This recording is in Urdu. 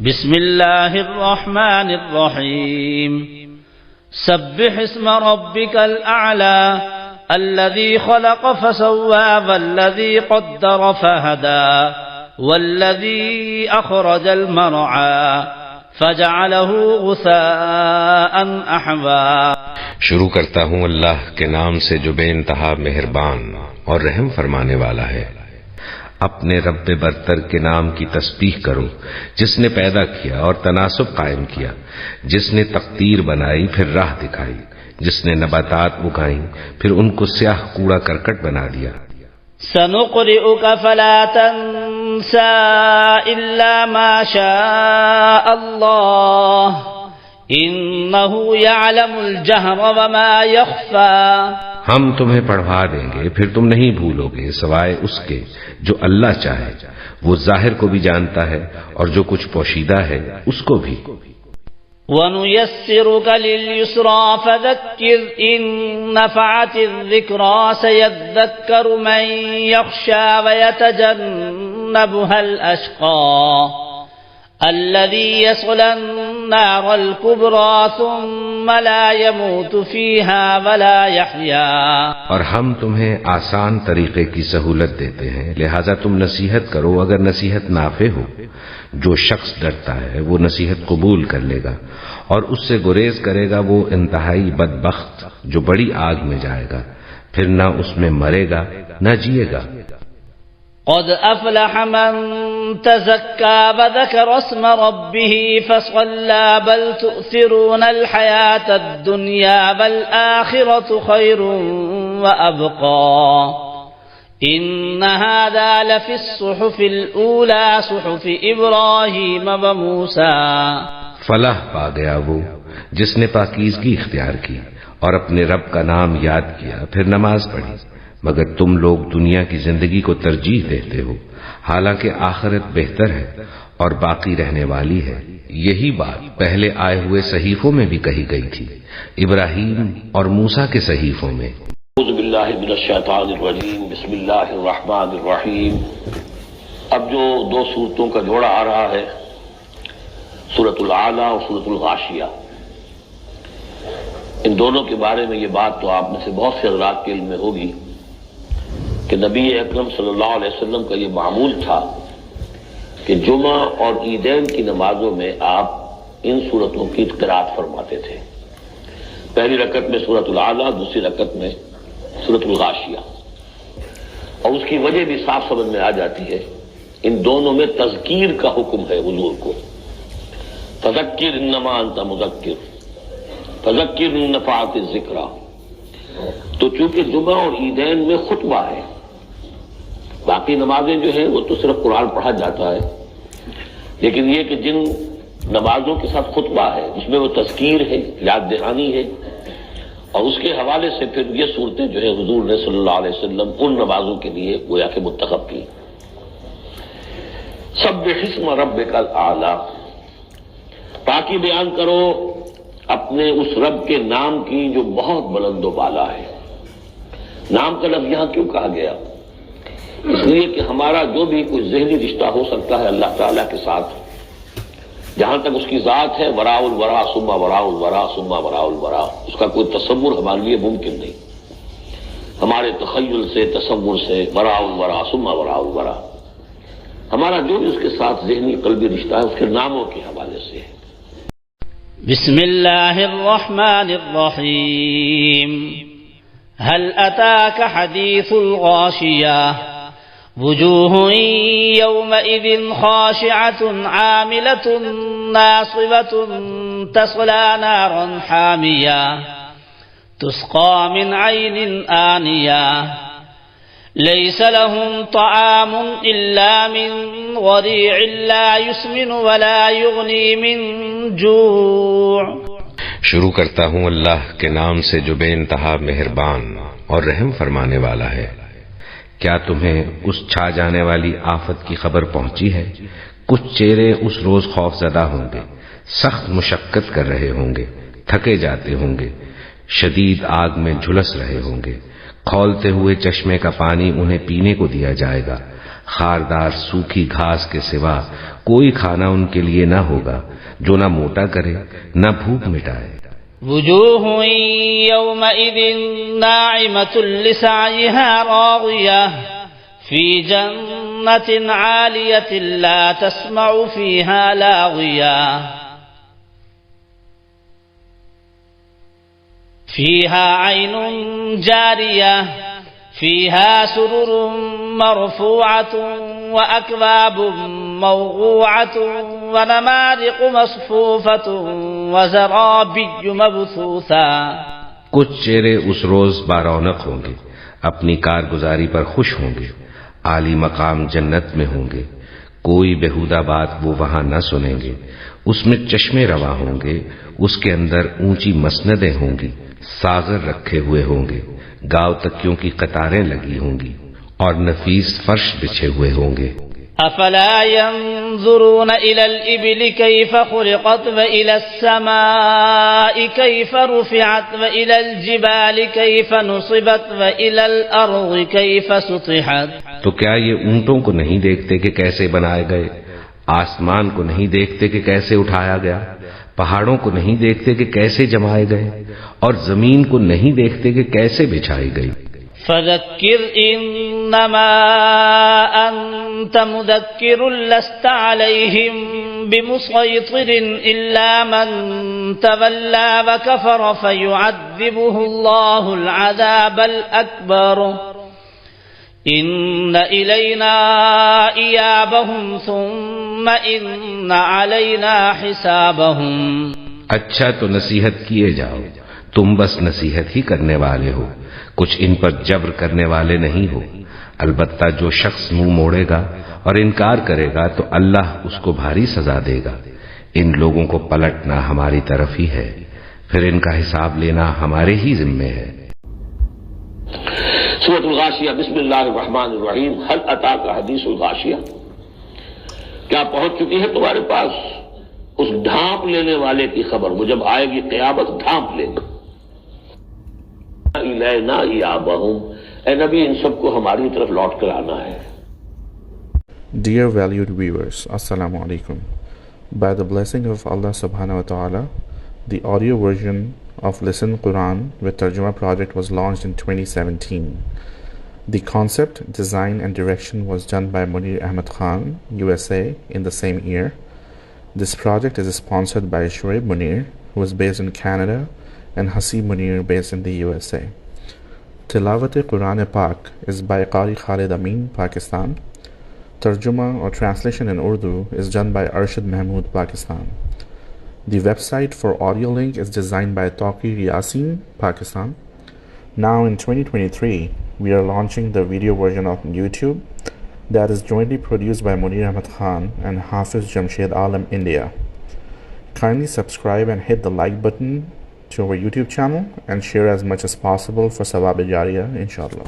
بسم اللہ الرحمن الرحیم سبح اسم ربک الاعلی الذي خلق فسوى والذي قدر فهدى والذي أخرج المرعى فجعله غثاء أحوى. شروع کرتا ہوں اللہ کے نام سے جو بے انتہا مہربان اور رحم فرمانے والا ہے. اپنے رب برتر کے نام کی تسبیح کرو جس نے پیدا کیا اور تناسب قائم کیا، جس نے تقدیر بنائی پھر راہ دکھائی، جس نے نباتات اگائیں پھر ان کو سیاہ کوڑا کرکٹ بنا دیا. سنقرئك فلا تنسى إلا ما شاء الله إنه يعلم الجهر وما يخفى. ہم تمہیں پڑھوا دیں گے پھر تم نہیں بھولو گے سوائے اس کے جو اللہ چاہے. وہ ظاہر کو بھی جانتا ہے اور جو کچھ پوشیدہ ہے اس کو بھی. وَنُيَسِّرُكَ لِلْيُسْرَى فَذَكِّرْ إِن نَّفَعَتِ الذِّكْرَى سَيَذَّكَّرُ مَن يَخْشَىٰ وَيَتَجَنَّبُهَا الْأَشْقَى الَّذِي يَصْلَى النَّارَ الْكُبْرَىٰ ثُمَّ لَا يَمُوتُ فِيهَا وَلَا يَحْيَىٰ. اور ہم تمہیں آسان طریقے کی سہولت دیتے ہیں لہذا تم نصیحت کرو اگر نصیحت نافع ہو. جو شخص ڈرتا ہے وہ نصیحت قبول کر لے گا اور اس سے گریز کرے گا وہ انتہائی بدبخت جو بڑی آگ میں جائے گا، پھر نہ اس میں مرے گا نہ جیے گا. قد افلح من تزكى وذكر اسم ربه فصلى بل تؤثرون الحياة الدنيا والآخرة خير وأبقى إن هذا لفي الصحف الأولى صحف إبراهيم وموسى. فلاح پا گیا وہ جس نے پاکیزگی اختیار کی اور اپنے رب کا نام یاد کیا پھر نماز پڑھی، مگر تم لوگ دنیا کی زندگی کو ترجیح دیتے ہو حالانکہ آخرت بہتر ہے اور باقی رہنے والی ہے. یہی بات پہلے آئے ہوئے صحیفوں میں بھی کہی گئی تھی، ابراہیم اور موسیٰ کے صحیفوں میں. اعوذ باللہ من الشیطان الرجیم بسم اللہ الرحمن الرحیم. اب جو دو صورتوں کا جوڑا آ رہا ہے، سورۃ الاعلیٰ اور سورۃ الغاشیہ، ان دونوں کے بارے میں یہ بات تو آپ میں سے بہت سے حضرات کے علم میں ہوگی کہ نبی اکرم صلی اللہ علیہ وسلم کا یہ معمول تھا کہ جمعہ اور عیدین کی نمازوں میں آپ ان صورتوں کی قرات فرماتے تھے. پہلی رکعت میں سورۃ الاعلیٰ، دوسری رکعت میں سورۃ الغاشیہ. اور اس کی وجہ بھی صاف سمجھ میں آ جاتی ہے، ان دونوں میں تذکیر کا حکم ہے حضور کو. فذکر انما انت مذکر فذکر ان نفعت الذکریٰ. تو چونکہ جمعہ اور عیدین میں خطبہ ہے، باقی نمازیں جو ہیں وہ تو صرف قرآن پڑھا جاتا ہے، لیکن یہ کہ جن نمازوں کے ساتھ خطبہ ہے اس میں وہ تذکیر ہے، یاد دہانی ہے، اور اس کے حوالے سے پھر یہ صورتیں جو ہے حضور نے صلی اللہ علیہ وسلم ان نمازوں کے لیے گویا کہ منتخب کی. سبح اسم ربک الاعلی، پاکی بیان کرو اپنے اس رب کے نام کی جو بہت بلند و بالا ہے. نام کا لفظ یہاں کیوں کہا گیا؟ اس لیے کہ ہمارا جو بھی کوئی ذہنی رشتہ ہو سکتا ہے اللہ تعالیٰ کے ساتھ، جہاں تک اس کی ذات ہے، وراء الورا ثم وراء الورا ثم وراء الورا، اس کا کوئی تصور ہمارے لیے ممکن نہیں. ہمارے تخیل سے، تصور سے وراء الورا ثم وراء الورا، ہمارا جو بھی اس کے ساتھ ذہنی قلبی رشتہ ہے اس کے ناموں کے حوالے سے ہے. بسم اللہ الرحمن الرحیم هل اتاك حدیث الغاشیہ وجوه يومئذ خاشعة عاملة ناصبة تصلى نارا حامية تسقى من عين آنية ليس لهم طعام إلا من ضريع لا يسمن ولا يغني من جوع. شروع کرتا ہوں اللہ کے نام سے جو بے انتہا مہربان اور رحم فرمانے والا ہے. کیا تمہیں اس چھا جانے والی آفت کی خبر پہنچی ہے؟ کچھ چہرے اس روز خوف زدہ ہوں گے، سخت مشقت کر رہے ہوں گے، تھکے جاتے ہوں گے، شدید آگ میں جھلس رہے ہوں گے. کھولتے ہوئے چشمے کا پانی انہیں پینے کو دیا جائے گا، خاردار سوکھی گھاس کے سوا کوئی کھانا ان کے لیے نہ ہوگا جو نہ موٹا کرے نہ بھوک مٹائے. وجوه يومئذ ناعمة لسعيها راضية في جنة عالية لا تسمع فيها لاغية فيها عين جارية فيها سرر مرفوعة وأكواب موضوعة ونمارق مصفوفة وزرابي مبثوثة. کچھ چہرے اس روز بارونق ہوں گے، اپنی کارگزاری پر خوش ہوں گے، عالی مقام جنت میں ہوں گے، کوئی بےہودہ بات وہ وہاں نہ سنیں گے. اس میں چشمے رواں ہوں گے، اس کے اندر اونچی مسندیں ہوں گی، ساغر رکھے ہوئے ہوں گے، گاؤ تکیوں کی قطاریں لگی ہوں گی اور نفیس فرش بچھے ہوئے ہوں گے. افلا ينظرون الى الابل كيف خلقت والى السماء كيف رفعت والى الجبال كيف نصبت والى الارض كيف سطحت. تو کیا یہ اونٹوں کو نہیں دیکھتے کہ کیسے بنائے گئے، آسمان کو نہیں دیکھتے کہ کیسے اٹھایا گیا، پہاڑوں کو نہیں دیکھتے کہ کیسے جمائے گئے، اور زمین کو نہیں دیکھتے کہ کیسے بچھائی گئی. فذكر انما انت مذكر لست عليهم بمسيطر الا من تولى وكفر فيعذبه الله العذاب الاكبر ان الينا ايابهم ثم ان علينا حسابهم. اچھا تو نصیحت کیے جاؤ، تم بس نصیحت ہی کرنے والے ہو، کچھ ان پر جبر کرنے والے نہیں ہو. البتہ جو شخص منہ موڑے گا اور انکار کرے گا تو اللہ اس کو بھاری سزا دے گا. ان لوگوں کو پلٹنا ہماری طرف ہی ہے، پھر ان کا حساب لینا ہمارے ہی ذمے ہے. سورۃ الغاشیہ. بسم اللہ الرحمن الرحیم. هل اتاک حدیث الغاشیہ، کیا پہنچ چکی ہے تمہارے پاس اس ڈھانپ لینے والے کی خبر؟ وہ جب آئے گی قیامت ڈھانپ لے گا. الینا ایابہم، اے نبی ان سب کو ہماری طرف لوٹ کر آنا ہے. Dear valued viewers, Assalamu alaikum. By the blessing of Allah subhanahu wa ta'ala, the audio version of Listen Quran with Tarjuma project was launched in 2017. The concept, design and direction was done by Munir Ahmed Khan, USA in the same year. This project is sponsored by Shoaib Munir, who is based in Canada, and Hasib Munir based in the USA. Tilawat-e-Quran Pak is by Qari Khalid Amin, Pakistan. Tarjuma or translation in Urdu is done by Arshad Mahmood, Pakistan. The website for audio link is designed by Taqir Yasin, Pakistan. Now in 2023, we are launching the video version of YouTube that is jointly produced by Munir Ahmed Khan and Hafiz Jamshed Alam, India. Kindly subscribe and hit the like button to our YouTube channel and share as much as possible for Sawab-e-Jariyah, inshallah.